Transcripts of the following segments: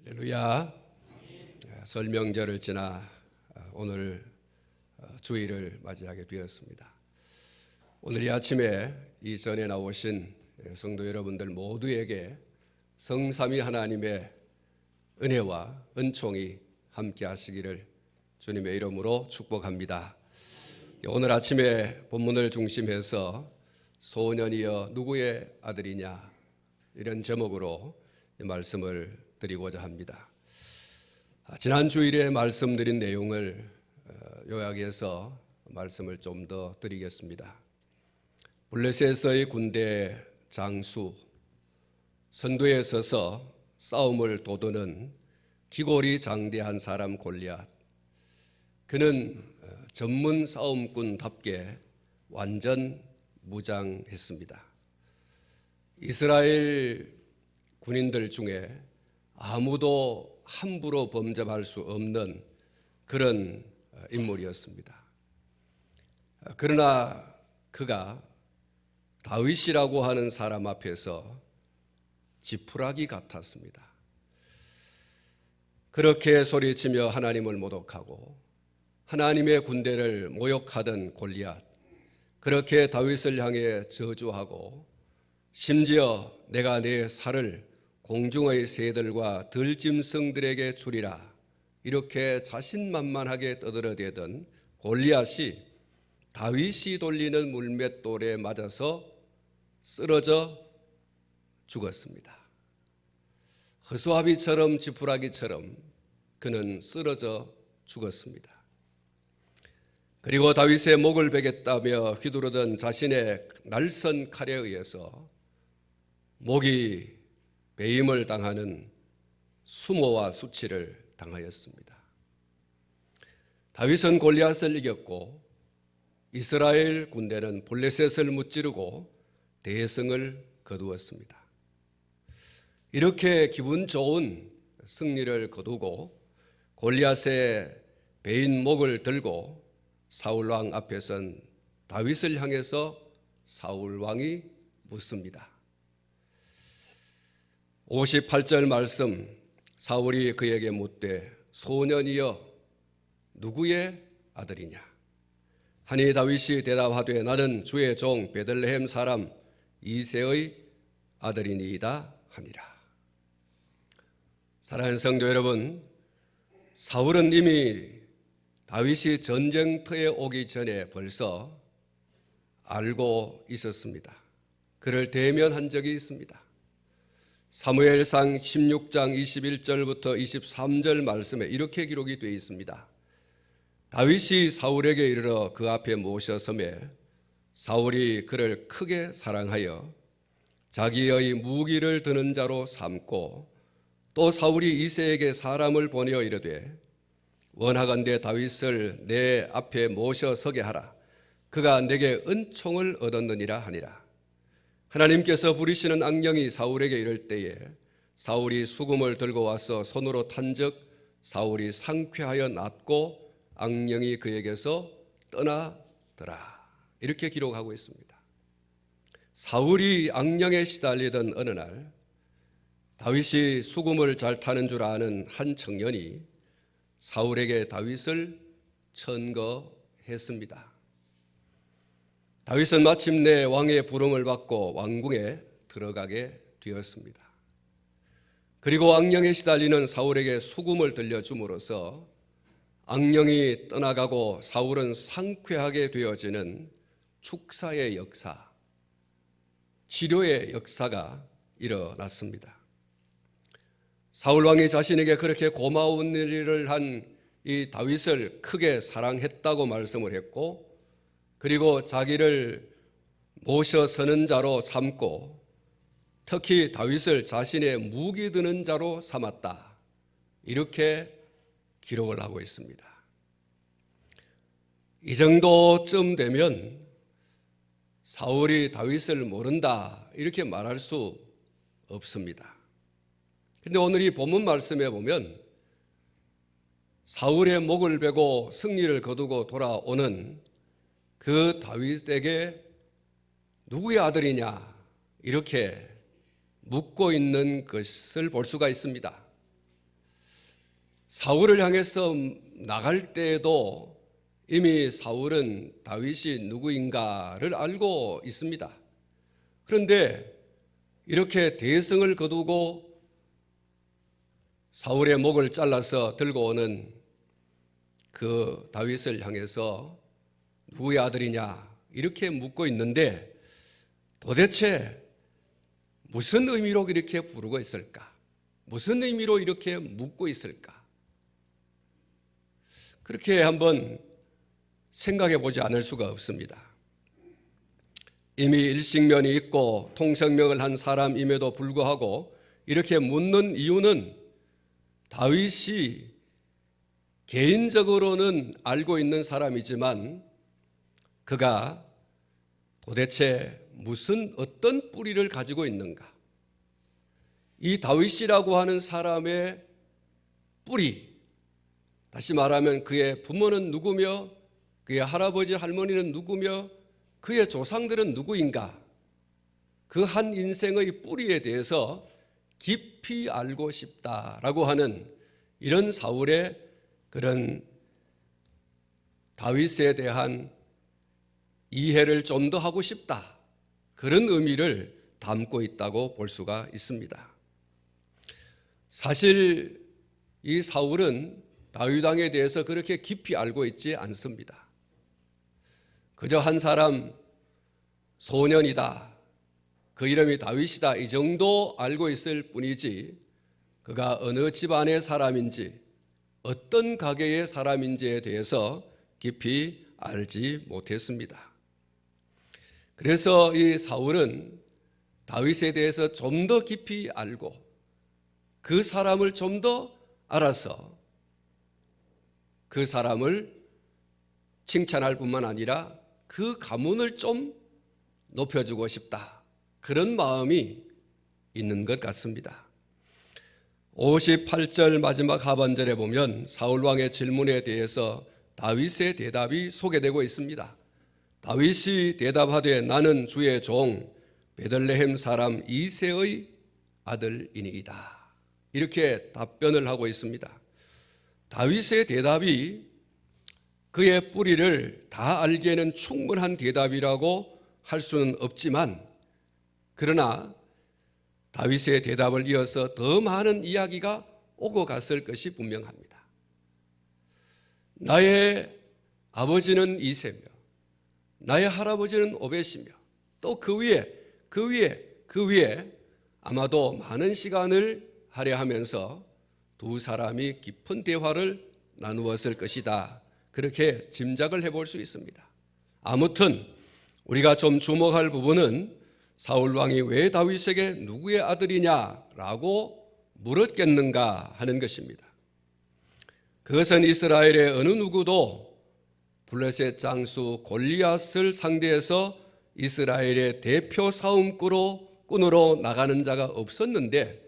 할렐루야. 설 명절을 지나 오늘 주일을 맞이하게 되었습니다. 오늘 이 아침에 이 전에 나오신 성도 여러분들 모두에게 성삼위 하나님의 은혜와 은총이 함께 하시기를 주님의 이름으로 축복합니다. 오늘 아침에 본문을 중심해서 소년이여 누구의 아들이냐, 이런 제목으로 말씀을 드리고자 합니다. 지난 주일에 말씀드린 내용을 요약해서 말씀을 좀 더 드리겠습니다. 블레셋의 군대 장수, 선두에 서서 싸움을 도두는 기골이 장대한 사람 골리앗. 그는 전문 싸움꾼답게 완전 무장했습니다. 이스라엘 군인들 중에 아무도 함부로 범접할 수 없는 그런 인물이었습니다. 그러나 그가 다윗이라고 하는 사람 앞에서 지푸라기 같았습니다. 그렇게 소리치며 하나님을 모독하고 하나님의 군대를 모욕하던 골리앗, 그렇게 다윗을 향해 저주하고 심지어 내가 내 살을 공중의 새들과 들짐승들에게 주리라, 이렇게 자신만만하게 떠들어대던 골리앗이 다윗이 돌리는 물맷돌에 맞아서 쓰러져 죽었습니다. 허수아비처럼 지푸라기처럼 그는 쓰러져 죽었습니다. 그리고 다윗의 목을 베겠다며 휘두르던 자신의 날선 칼에 의해서 목이 배임을 당하는 수모와 수치를 당하였습니다. 다윗은 골리앗을 이겼고 이스라엘 군대는 블레셋을 무찌르고 대성을 거두었습니다. 이렇게 기분 좋은 승리를 거두고 골리앗의 베인 목을 들고 사울왕 앞에 선 다윗을 향해서 사울왕이 묻습니다. 58절 말씀, 사울이 그에게 묻되 소년이여 누구의 아들이냐 하니 다윗이 대답하되 나는 주의 종 베들레헴 사람 이새의 아들이니이다 하니라. 사랑하는 성도 여러분, 사울은 이미 다윗이 전쟁터에 오기 전에 벌써 알고 있었습니다. 그를 대면한 적이 있습니다. 사무엘상 16장 21절부터 23절 말씀에 이렇게 기록이 되어 있습니다. 다윗이 사울에게 이르러 그 앞에 모셔서매 사울이 그를 크게 사랑하여 자기의 무기를 드는 자로 삼고 또 사울이 이새에게 사람을 보내어 이르되 원하건대 다윗을 내 앞에 모셔 서게 하라. 그가 내게 은총을 얻었느니라 하니라. 하나님께서 부리시는 악령이 사울에게 이를 때에 사울이 수금을 들고 와서 손으로 탄즉 사울이 상쾌하여 낫고 악령이 그에게서 떠나더라. 이렇게 기록하고 있습니다. 사울이 악령에 시달리던 어느 날 다윗이 수금을 잘 타는 줄 아는 한 청년이 사울에게 다윗을 천거했습니다. 다윗은 마침내 왕의 부름을 받고 왕궁에 들어가게 되었습니다. 그리고 악령에 시달리는 사울에게 수금을 들려줌으로써 악령이 떠나가고 사울은 상쾌하게 되어지는 축사의 역사, 치료의 역사가 일어났습니다. 사울왕이 자신에게 그렇게 고마운 일을 한 이 다윗을 크게 사랑했다고 말씀을 했고, 그리고 자기를 모셔 서는 자로 삼고 특히 다윗을 자신의 무기 드는 자로 삼았다, 이렇게 기록을 하고 있습니다. 이 정도쯤 되면 사울이 다윗을 모른다 이렇게 말할 수 없습니다. 그런데 오늘 이 본문 말씀에 보면 사울의 목을 베고 승리를 거두고 돌아오는 그 다윗에게 누구의 아들이냐 이렇게 묻고 있는 것을 볼 수가 있습니다. 사울을 향해서 나갈 때에도 이미 사울은 다윗이 누구인가를 알고 있습니다. 그런데 이렇게 대성을 거두고 사울의 목을 잘라서 들고 오는 그 다윗을 향해서 누구의 아들이냐 이렇게 묻고 있는데 도대체 무슨 의미로 이렇게 부르고 있을까? 무슨 의미로 이렇게 묻고 있을까? 그렇게 한번 생각해 보지 않을 수가 없습니다. 이미 일식면이 있고 통성명을 한 사람임에도 불구하고 이렇게 묻는 이유는 다윗이 개인적으로는 알고 있는 사람이지만 그가 도대체 무슨 어떤 뿌리를 가지고 있는가? 이 다윗이라고 하는 사람의 뿌리, 다시 말하면 그의 부모는 누구며 그의 할아버지 할머니는 누구며 그의 조상들은 누구인가? 그 한 인생의 뿌리에 대해서 깊이 알고 싶다라고 하는 이런 사울의 그런 다윗에 대한 이해를 좀 더 하고 싶다, 그런 의미를 담고 있다고 볼 수가 있습니다. 사실 이 사울은 다윗 왕에 대해서 그렇게 깊이 알고 있지 않습니다. 그저 한 사람 소년이다, 그 이름이 다윗이다, 이 정도 알고 있을 뿐이지 그가 어느 집안의 사람인지 어떤 가계의 사람인지에 대해서 깊이 알지 못했습니다. 그래서 이 사울은 다윗에 대해서 좀 더 깊이 알고 그 사람을 좀 더 알아서 그 사람을 칭찬할 뿐만 아니라 그 가문을 좀 높여주고 싶다, 그런 마음이 있는 것 같습니다. 58절 마지막 하반절에 보면 사울왕의 질문에 대해서 다윗의 대답이 소개되고 있습니다. 다윗이 대답하되 나는 주의 종 베들레헴 사람 이새의 아들이니이다, 이렇게 답변을 하고 있습니다. 다윗의 대답이 그의 뿌리를 다 알기에는 충분한 대답이라고 할 수는 없지만, 그러나 다윗의 대답을 이어서 더 많은 이야기가 오고 갔을 것이 분명합니다. 나의 아버지는 이새며 나의 할아버지는 오벳이며 또 그 위에 아마도 많은 시간을 할애하면서 두 사람이 깊은 대화를 나누었을 것이다, 그렇게 짐작을 해볼 수 있습니다. 아무튼 우리가 좀 주목할 부분은 사울 왕이 왜 다윗에게 누구의 아들이냐라고 물었겠는가 하는 것입니다. 그것은 이스라엘의 어느 누구도 블레셋 장수 골리앗을 상대해서 이스라엘의 대표 싸움꾼으로 나가는 자가 없었는데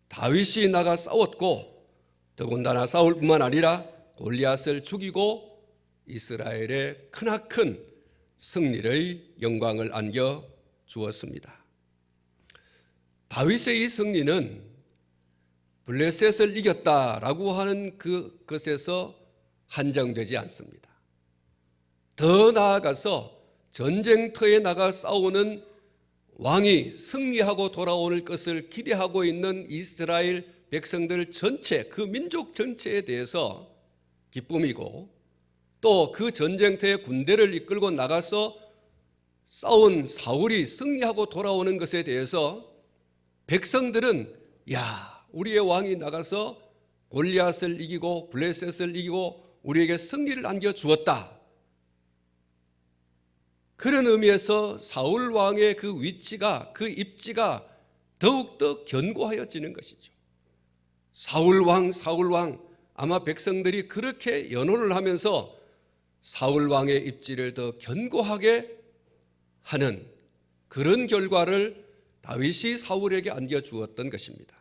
다윗이 나가 싸웠고 더군다나 싸울뿐만 아니라 골리앗을 죽이고 이스라엘의 크나큰 승리의 영광을 안겨 주었습니다. 다윗의 이 승리는 블레셋을 이겼다라고 하는 그것에서 한정되지 않습니다. 더 나아가서 전쟁터에 나가 싸우는 왕이 승리하고 돌아오는 것을 기대하고 있는 이스라엘 백성들 전체, 그 민족 전체에 대해서 기쁨이고, 또 그 전쟁터에 군대를 이끌고 나가서 싸운 사울이 승리하고 돌아오는 것에 대해서 백성들은 야, 우리의 왕이 나가서 골리앗을 이기고 블레셋을 이기고 우리에게 승리를 안겨주었다, 그런 의미에서 사울 왕의 그 위치가, 그 입지가 더욱더 견고하여지는 것이죠. 사울 왕, 아마 백성들이 그렇게 연호를 하면서 사울 왕의 입지를 더 견고하게 하는 그런 결과를 다윗이 사울에게 안겨주었던 것입니다.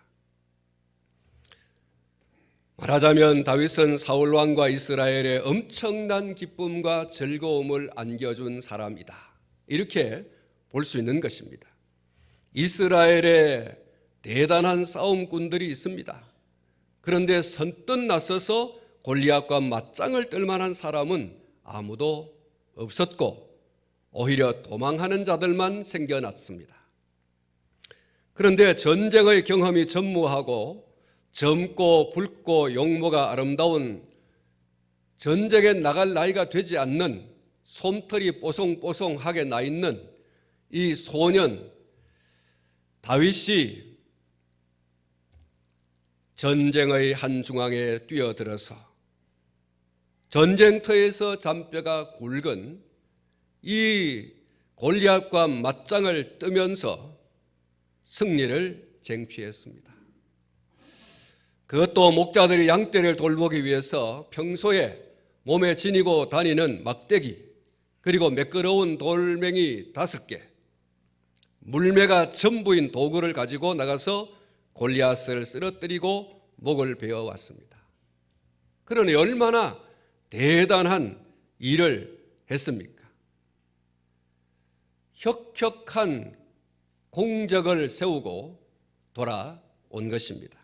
말하자면 다윗은 사울 왕과 이스라엘의 엄청난 기쁨과 즐거움을 안겨준 사람이다, 이렇게 볼 수 있는 것입니다. 이스라엘에 대단한 싸움꾼들이 있습니다. 그런데 선뜻 나서서 골리앗과 맞짱을 뜰 만한 사람은 아무도 없었고 오히려 도망하는 자들만 생겨났습니다. 그런데 전쟁의 경험이 전무하고 젊고 붉고 용모가 아름다운 전쟁에 나갈 나이가 되지 않는 솜털이 뽀송뽀송하게 나 있는 이 소년 다윗이 전쟁의 한중앙에 뛰어들어서 전쟁터에서 잔뼈가 굵은 이 골리앗과 맞짱을 뜨면서 승리를 쟁취했습니다. 그것도 목자들이 양떼를 돌보기 위해서 평소에 몸에 지니고 다니는 막대기, 그리고 매끄러운 돌멩이 5개, 물매가 전부인 도구를 가지고 나가서 골리앗을 쓰러뜨리고 목을 베어왔습니다. 그러니 얼마나 대단한 일을 했습니까? 혁혁한 공적을 세우고 돌아온 것입니다.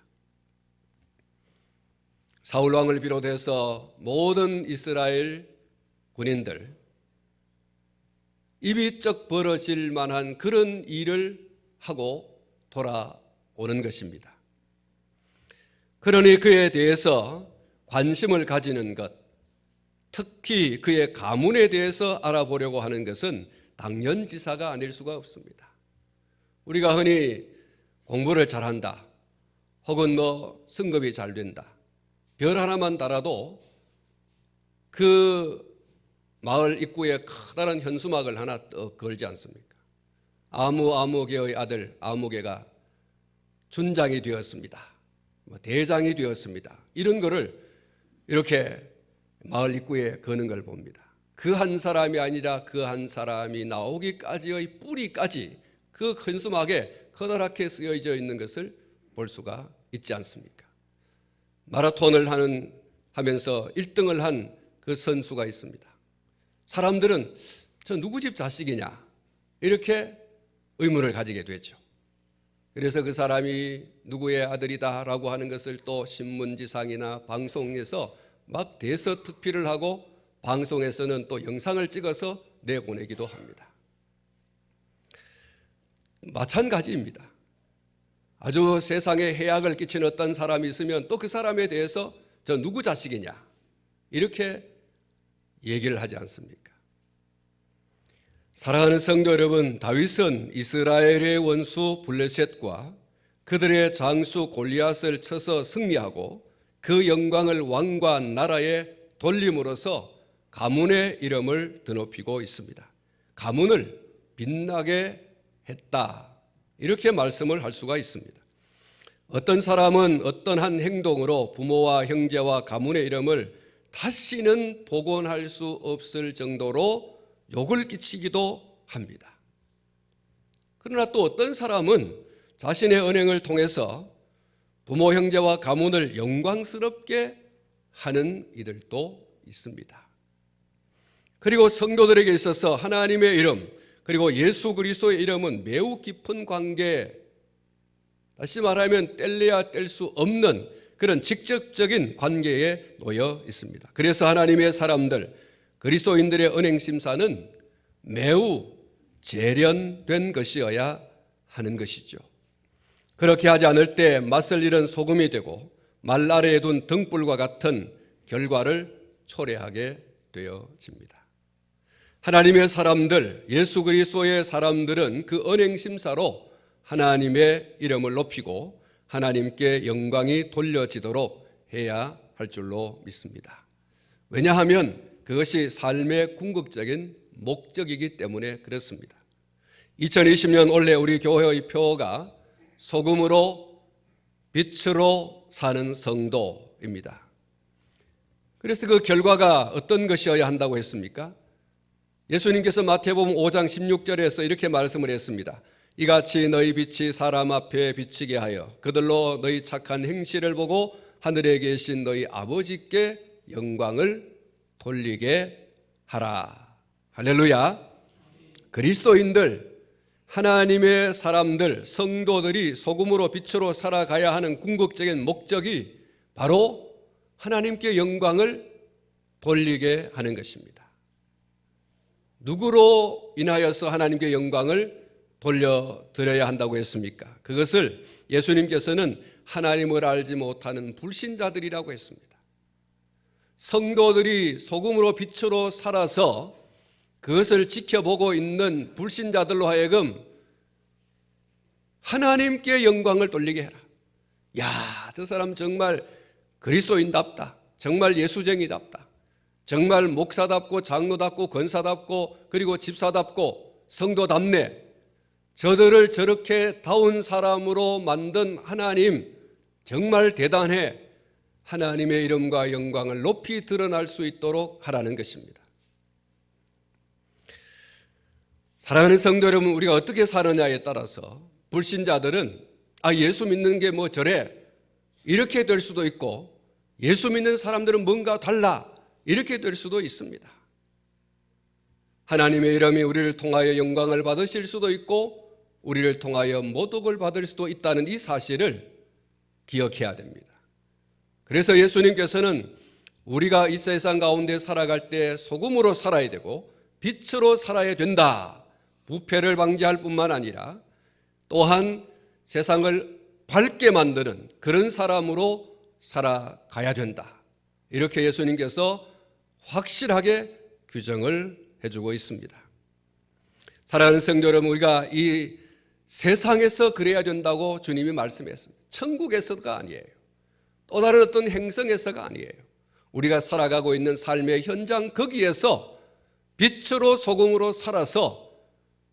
사울 왕을 비롯해서 모든 이스라엘 군인들, 입이 쩍 벌어질 만한 그런 일을 하고 돌아오는 것입니다. 그러니 그에 대해서 관심을 가지는 것, 특히 그의 가문에 대해서 알아보려고 하는 것은 당연지사가 아닐 수가 없습니다. 우리가 흔히 공부를 잘한다, 혹은 승급이 잘 된다, 별 하나만 달아도 그 마을 입구에 커다란 현수막을 하나 떡 걸지 않습니까? 아무개의 아들 아무개가 준장이 되었습니다, 대장이 되었습니다, 이런 거를 이렇게 마을 입구에 거는 걸 봅니다. 그 한 사람이 아니라 그 한 사람이 나오기까지의 뿌리까지 그 현수막에 커다랗게 쓰여져 있는 것을 볼 수가 있지 않습니까? 마라톤을 하면서 1등을 한 그 선수가 있습니다. 사람들은 저 누구 집 자식이냐 이렇게 의문을 가지게 되죠. 그래서 그 사람이 누구의 아들이다라고 하는 것을 또 신문지상이나 방송에서 막 대서특필을 하고 방송에서는 또 영상을 찍어서 내보내기도 합니다. 마찬가지입니다. 아주 세상에 해악을 끼친 어떤 사람이 있으면 또 그 사람에 대해서 저 누구 자식이냐 이렇게 얘기를 하지 않습니까? 사랑하는 성도 여러분, 다윗은 이스라엘의 원수 블레셋과 그들의 장수 골리앗을 쳐서 승리하고 그 영광을 왕과 나라에 돌림으로써 가문의 이름을 드높이고 있습니다. 가문을 빛나게 했다, 이렇게 말씀을 할 수가 있습니다. 어떤 사람은 어떤 한 행동으로 부모와 형제와 가문의 이름을 다시는 복원할 수 없을 정도로 욕을 끼치기도 합니다. 그러나 또 어떤 사람은 자신의 언행을 통해서 부모 형제와 가문을 영광스럽게 하는 이들도 있습니다. 그리고 성도들에게 있어서 하나님의 이름, 그리고 예수 그리스도의 이름은 매우 깊은 관계, 다시 말하면 뗄래야 뗄 수 없는 그런 직접적인 관계에 놓여 있습니다. 그래서 하나님의 사람들, 그리스도인들의 언행심사는 매우 재련된 것이어야 하는 것이죠. 그렇게 하지 않을 때 맞설 일은 소금이 되고 말 아래에 둔 등불과 같은 결과를 초래하게 되어집니다. 하나님의 사람들, 예수 그리스도의 사람들은 그 언행심사로 하나님의 이름을 높이고 하나님께 영광이 돌려지도록 해야 할 줄로 믿습니다. 왜냐하면 그것이 삶의 궁극적인 목적이기 때문에 그렇습니다. 2020년 올해 우리 교회의 표어가 소금으로 빛으로 사는 성도입니다. 그래서 그 결과가 어떤 것이어야 한다고 했습니까? 예수님께서 마태복음 5장 16절에서 이렇게 말씀을 했습니다. 이같이 너희 빛이 사람 앞에 비치게 하여 그들로 너희 착한 행실을 보고 하늘에 계신 너희 아버지께 영광을 돌리게 하라. 할렐루야. 그리스도인들, 하나님의 사람들, 성도들이 소금으로 빛으로 살아가야 하는 궁극적인 목적이 바로 하나님께 영광을 돌리게 하는 것입니다. 누구로 인하여서 하나님께 영광을 돌려드려야 한다고 했습니까? 그것을 예수님께서는 하나님을 알지 못하는 불신자들이라고 했습니다. 성도들이 소금으로 빛으로 살아서 그것을 지켜보고 있는 불신자들로 하여금 하나님께 영광을 돌리게 해라. 야, 저 사람 정말 그리스도인답다. 정말 예수쟁이답다. 정말 목사답고 장로답고 권사답고 그리고 집사답고 성도답네. 저들을 저렇게 다운 사람으로 만든 하나님 정말 대단해. 하나님의 이름과 영광을 높이 드러날 수 있도록 하라는 것입니다. 사랑하는 성도 여러분, 우리가 어떻게 사느냐에 따라서 불신자들은 예수 믿는 게 뭐 저래 이렇게 될 수도 있고, 예수 믿는 사람들은 뭔가 달라 이렇게 될 수도 있습니다. 하나님의 이름이 우리를 통하여 영광을 받으실 수도 있고 우리를 통하여 모독을 받을 수도 있다는 이 사실을 기억해야 됩니다. 그래서 예수님께서는 우리가 이 세상 가운데 살아갈 때 소금으로 살아야 되고 빛으로 살아야 된다. 부패를 방지할 뿐만 아니라 또한 세상을 밝게 만드는 그런 사람으로 살아가야 된다. 이렇게 예수님께서 확실하게 규정을 해주고 있습니다. 사랑하는 성도 여러분, 우리가 이 세상에서 그래야 된다고 주님이 말씀했습니다. 천국에서가 아니에요. 또 다른 어떤 행성에서가 아니에요. 우리가 살아가고 있는 삶의 현장 거기에서 빛으로 소금으로 살아서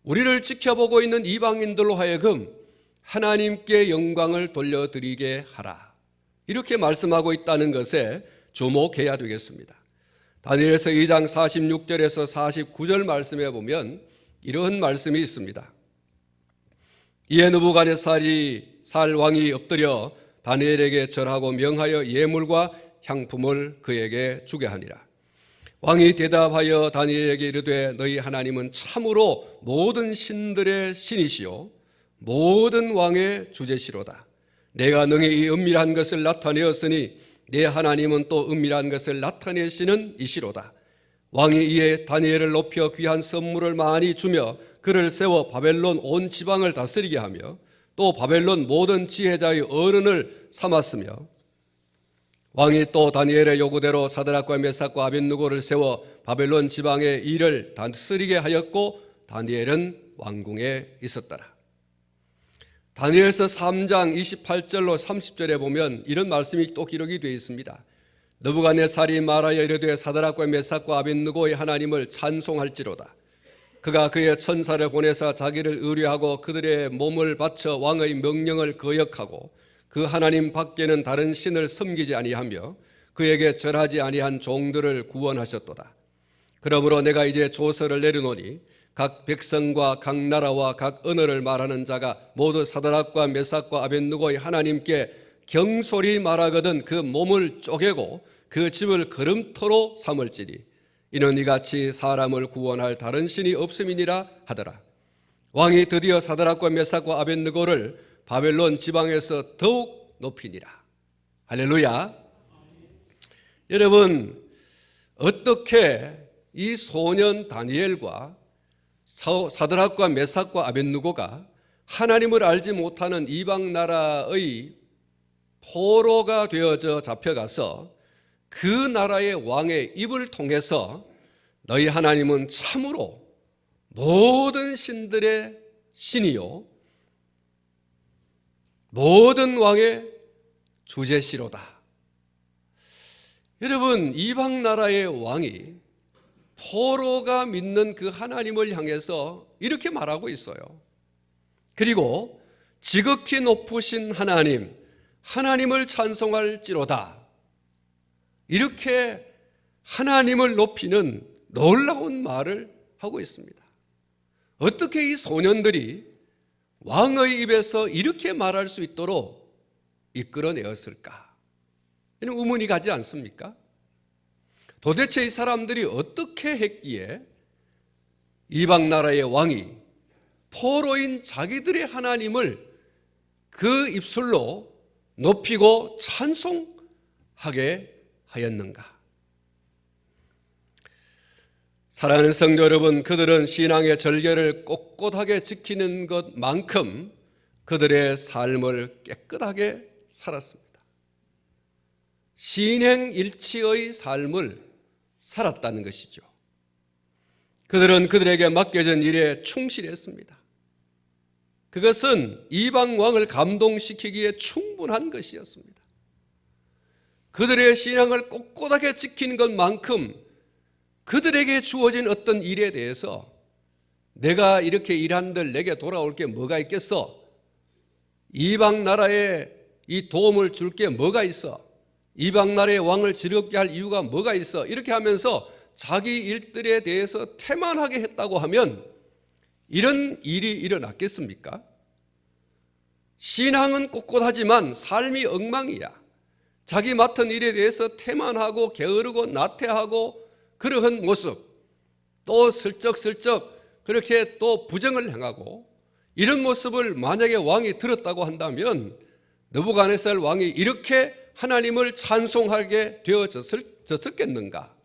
우리를 지켜보고 있는 이방인들로 하여금 하나님께 영광을 돌려드리게 하라. 이렇게 말씀하고 있다는 것에 주목해야 되겠습니다. 다니엘서 2장 46절에서 49절 말씀에 보면 이런 말씀이 있습니다. 이에 느부갓네살 왕이 엎드려 다니엘에게 절하고 명하여 예물과 향품을 그에게 주게 하니라. 왕이 대답하여 다니엘에게 이르되 너희 하나님은 참으로 모든 신들의 신이시요 모든 왕의 주제시로다. 내가 능히 이 은밀한 것을 나타내었으니 내 하나님은 또 은밀한 것을 나타내시는 이시로다. 왕이 이에 다니엘을 높여 귀한 선물을 많이 주며 그를 세워 바벨론 온 지방을 다스리게 하며 또 바벨론 모든 지혜자의 어른을 삼았으며 왕이 또 다니엘의 요구대로 사드락과 메삭과 아벳느고를 세워 바벨론 지방의 일을 다스리게 하였고 다니엘은 왕궁에 있었더라. 다니엘서 3장 28절로 30절에 보면 이런 말씀이 또 기록이 되어 있습니다. 느부갓네살이 말하여 이르되 사드락과 메삭과 아벳느고의 하나님을 찬송할지로다. 그가 그의 천사를 보내사 자기를 의뢰하고 그들의 몸을 바쳐 왕의 명령을 거역하고 그 하나님 밖에는 다른 신을 섬기지 아니하며 그에게 절하지 아니한 종들을 구원하셨도다. 그러므로 내가 이제 조서를 내려놓으니 각 백성과 각 나라와 각 언어를 말하는 자가 모두 사드락과 메삭과 아벳느고의 하나님께 경솔히 말하거든 그 몸을 쪼개고 그 집을 거름토로 삼을지니 이는 이같이 사람을 구원할 다른 신이 없음이니라 하더라. 왕이 드디어 사드락과 메삭과 아벳느고를 바벨론 지방에서 더욱 높이니라. 할렐루야. 여러분, 어떻게 이 소년 다니엘과 사드락과 메삭과 아벳느고가 하나님을 알지 못하는 이방 나라의 포로가 되어져 잡혀가서 그 나라의 왕의 입을 통해서 너희 하나님은 참으로 모든 신들의 신이요 모든 왕의 주제시로다. 여러분, 이방 나라의 왕이 포로가 믿는 그 하나님을 향해서 이렇게 말하고 있어요. 그리고 지극히 높으신 하나님, 하나님을 찬송할지로다. 이렇게 하나님을 높이는 놀라운 말을 하고 있습니다. 어떻게 이 소년들이 왕의 입에서 이렇게 말할 수 있도록 이끌어내었을까? 이런 의문이 가지 않습니까? 도대체 이 사람들이 어떻게 했기에 이방 나라의 왕이 포로인 자기들의 하나님을 그 입술로 높이고 하게 하였는가? 사랑하는 성도 여러분, 그들은 신앙의 절개를 꼿꼿하게 지키는 것만큼 그들의 삶을 깨끗하게 살았습니다. 신행일치의 삶을 살았다는 것이죠. 그들은 그들에게 맡겨진 일에 충실했습니다. 그것은 이방 왕을 감동시키기에 충분한 것이었습니다. 그들의 신앙을 꼿꼿하게 지킨 것만큼 그들에게 주어진 어떤 일에 대해서 내가 이렇게 일한들 내게 돌아올 게 뭐가 있겠어? 이방 나라에 이 도움을 줄 게 뭐가 있어? 이방 나라의 왕을 즐겁게 할 이유가 뭐가 있어? 이렇게 하면서 자기 일들에 대해서 태만하게 했다고 하면 이런 일이 일어났겠습니까? 신앙은 꼿꼿하지만 삶이 엉망이야. 자기 맡은 일에 대해서 태만하고 게으르고 나태하고 그러한 모습, 또 슬쩍슬쩍 그렇게 또 부정을 행하고 이런 모습을 만약에 왕이 들었다고 한다면 느부갓네살 왕이 이렇게 하나님을 찬송하게 되어졌겠는가?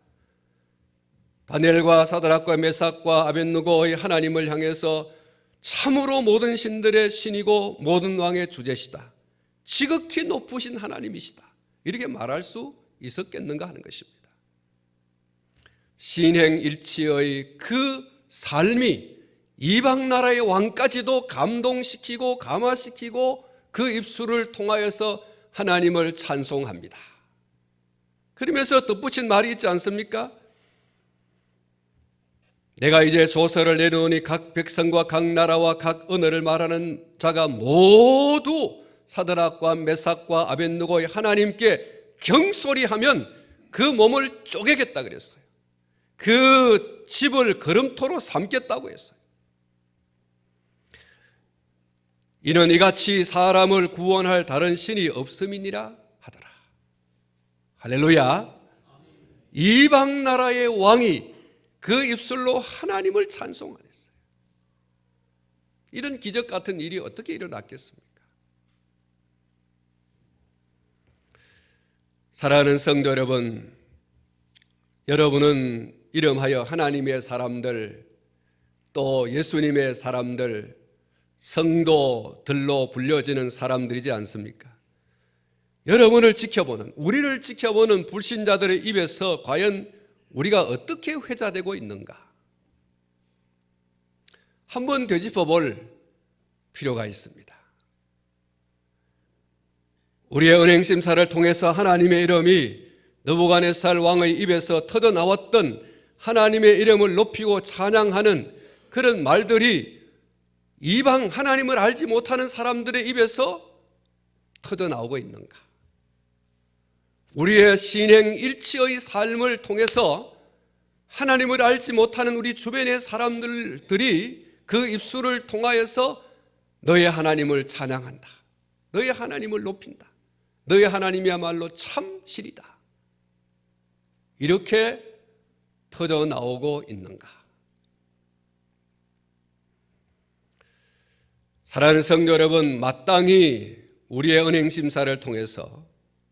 다니엘과 사드락과 메삭과 아벳느고의 하나님을 향해서 참으로 모든 신들의 신이고 모든 왕의 주제시다, 지극히 높으신 하나님이시다, 이렇게 말할 수 있었겠는가 하는 것입니다. 신행일치의 그 삶이 이방 나라의 왕까지도 감동시키고 감화시키고 그 입술을 통하여서 하나님을 찬송합니다. 그러면서 덧붙인 말이 있지 않습니까? 내가 이제 조서를 내놓으니 각 백성과 각 나라와 각 언어를 말하는 자가 모두 사드락과 메삭과 아벳느고의 하나님께 경솔이하면 그 몸을 쪼개겠다 그랬어요. 그 집을 걸음토로 삼겠다고 했어요. 이는 이같이 사람을 구원할 다른 신이 없음이니라 하더라. 할렐루야. 이방 나라의 왕이 그 입술로 하나님을 찬송하였어요. 이런 기적 같은 일이 어떻게 일어났겠습니까? 사랑하는 성도 여러분, 여러분은 이름하여 하나님의 사람들, 또 예수님의 사람들, 성도들로 불려지는 사람들이지 않습니까? 여러분을 지켜보는, 우리를 지켜보는 불신자들의 입에서 과연 우리가 어떻게 회자되고 있는가? 한번 되짚어 볼 필요가 있습니다. 우리의 은행심사를 통해서 하나님의 이름이 느부갓네살 왕의 입에서 터져나왔던 하나님의 이름을 높이고 찬양하는 그런 말들이 이방 하나님을 알지 못하는 사람들의 입에서 터져나오고 있는가? 우리의 신행일치의 삶을 통해서 하나님을 알지 못하는 우리 주변의 사람들이 그 입술을 통하여서 너의 하나님을 찬양한다, 너의 하나님을 높인다, 너의 하나님이야말로 참실이다, 이렇게 터져나오고 있는가? 사랑하는 성도 여러분, 마땅히 우리의 은행심사를 통해서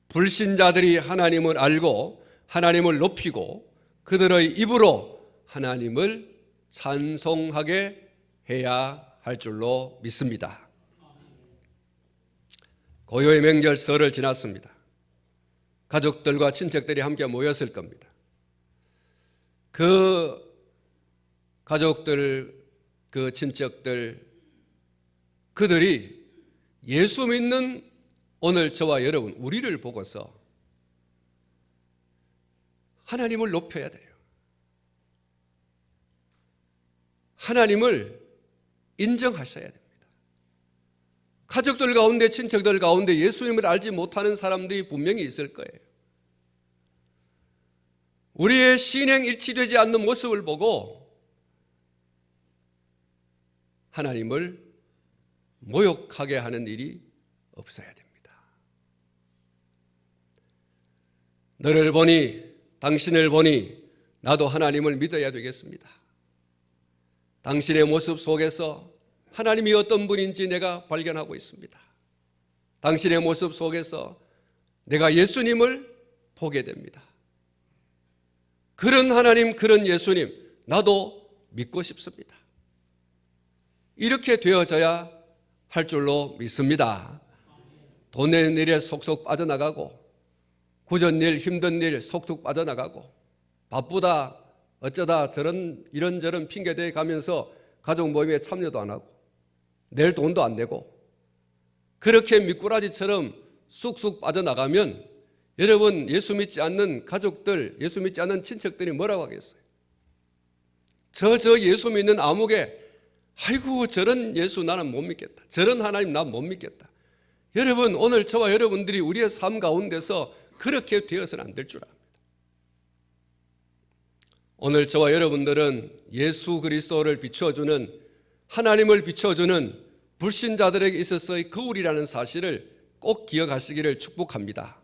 불신자들이 하나님을 알고 하나님을 높이고 그들의 입으로 하나님을 찬송하게 해야 할 줄로 믿습니다. 고요의 명절 설을 지났습니다. 가족들과 친척들이 함께 모였을 겁니다. 그 가족들, 그 친척들, 그들이 예수 믿는 오늘 저와 여러분, 우리를 보고서 하나님을 높여야 돼요. 하나님을 인정하셔야 됩니다. 가족들 가운데, 친척들 가운데 예수님을 알지 못하는 사람들이 분명히 있을 거예요. 우리의 신행 일치되지 않는 모습을 보고 하나님을 모욕하게 하는 일이 없어야 됩니다. 너를 보니, 당신을 보니 나도 하나님을 믿어야 되겠습니다. 당신의 모습 속에서 하나님이 어떤 분인지 내가 발견하고 있습니다. 당신의 모습 속에서 내가 예수님을 보게 됩니다. 그런 하나님, 그런 예수님, 나도 믿고 싶습니다. 이렇게 되어져야 할 줄로 믿습니다. 돈 내는 일에 속속 빠져나가고, 굳은 일, 힘든 일 속속 빠져나가고, 바쁘다, 어쩌다 이런저런 핑계대 가면서 가족 모임에 참여도 안 하고, 낼 돈도 안 내고, 그렇게 미꾸라지처럼 쑥쑥 빠져나가면 여러분, 예수 믿지 않는 가족들, 예수 믿지 않는 친척들이 뭐라고 하겠어요? 저 예수 믿는 아무개, 아이고 저런 예수 나는 못 믿겠다, 저런 하나님 난 못 믿겠다. 여러분, 오늘 저와 여러분들이 우리의 삶 가운데서 그렇게 되어서는 안 될 줄 압니다. 오늘 저와 여러분들은 예수 그리스도를 비추어주는, 하나님을 비추어주는 불신자들에게 있어서의 거울이라는 사실을 꼭 기억하시기를 축복합니다.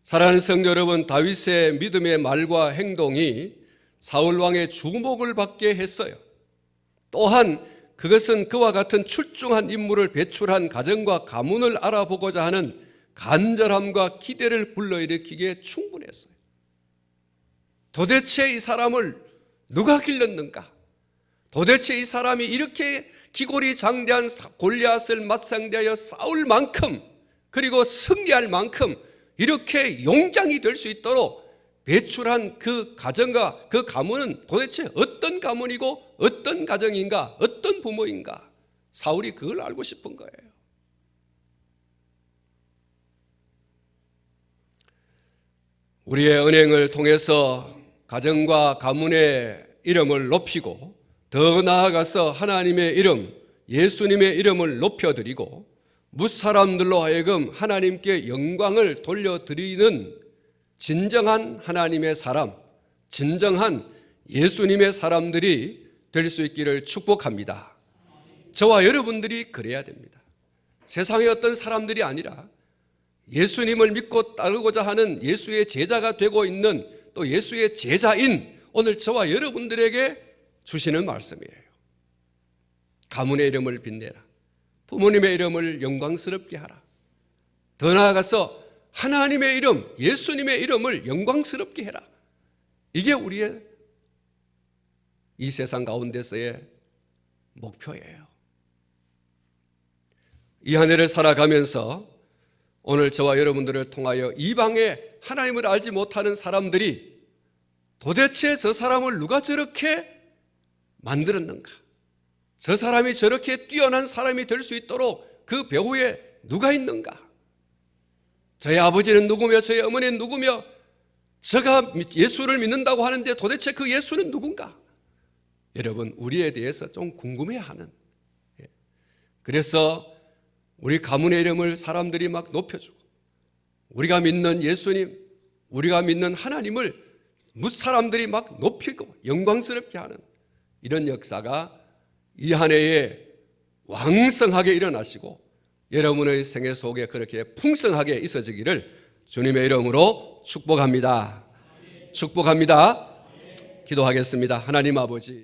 사랑하는 성도 여러분, 다윗의 믿음의 말과 행동이 사울 왕의 주목을 받게 했어요. 또한 그것은 그와 같은 출중한 인물을 배출한 가정과 가문을 알아보고자 하는 간절함과 기대를 불러일으키기에 충분했어요. 도대체 이 사람을 누가 길렀는가? 도대체 이 사람이 이렇게 기골이 장대한 골리앗을 맞상대하여 싸울 만큼, 그리고 승리할 만큼 이렇게 용장이 될 수 있도록 배출한 그 가정과 그 가문은 도대체 어떤 가문이고 어떤 가정인가, 어떤 부모인가? 사울이 그걸 알고 싶은 거예요. 우리의 은행을 통해서 가정과 가문의 이름을 높이고, 더 나아가서 하나님의 이름, 예수님의 이름을 높여드리고, 무사람들로 하여금 하나님께 영광을 돌려드리는 진정한 하나님의 사람, 진정한 예수님의 사람들이 될 수 있기를 축복합니다. 저와 여러분들이 그래야 됩니다. 세상의 어떤 사람들이 아니라 예수님을 믿고 따르고자 하는 예수의 제자가 되고 있는, 또 예수의 제자인 오늘 저와 여러분들에게 주시는 말씀이에요. 가문의 이름을 빛내라. 부모님의 이름을 영광스럽게 하라. 더 나아가서 하나님의 이름, 예수님의 이름을 영광스럽게 해라. 이게 우리의 이 세상 가운데서의 목표예요. 이 한 해를 살아가면서 오늘 저와 여러분들을 통하여 이방의 하나님을 알지 못하는 사람들이 도대체 저 사람을 누가 저렇게 만들었는가? 저 사람이 저렇게 뛰어난 사람이 될 수 있도록 그 배후에 누가 있는가? 저희 아버지는 누구며 저희 어머니는 누구며 저가 예수를 믿는다고 하는데 도대체 그 예수는 누군가? 여러분, 우리에 대해서 좀 궁금해하는, 그래서 우리 가문의 이름을 사람들이 막 높여주고, 우리가 믿는 예수님, 우리가 믿는 하나님을 사람들이 막 높이고 영광스럽게 하는 이런 역사가 이 한 해에 왕성하게 일어나시고 여러분의 생애 속에 그렇게 풍성하게 있어지기를 주님의 이름으로 축복합니다. 축복합니다. 기도하겠습니다. 하나님 아버지,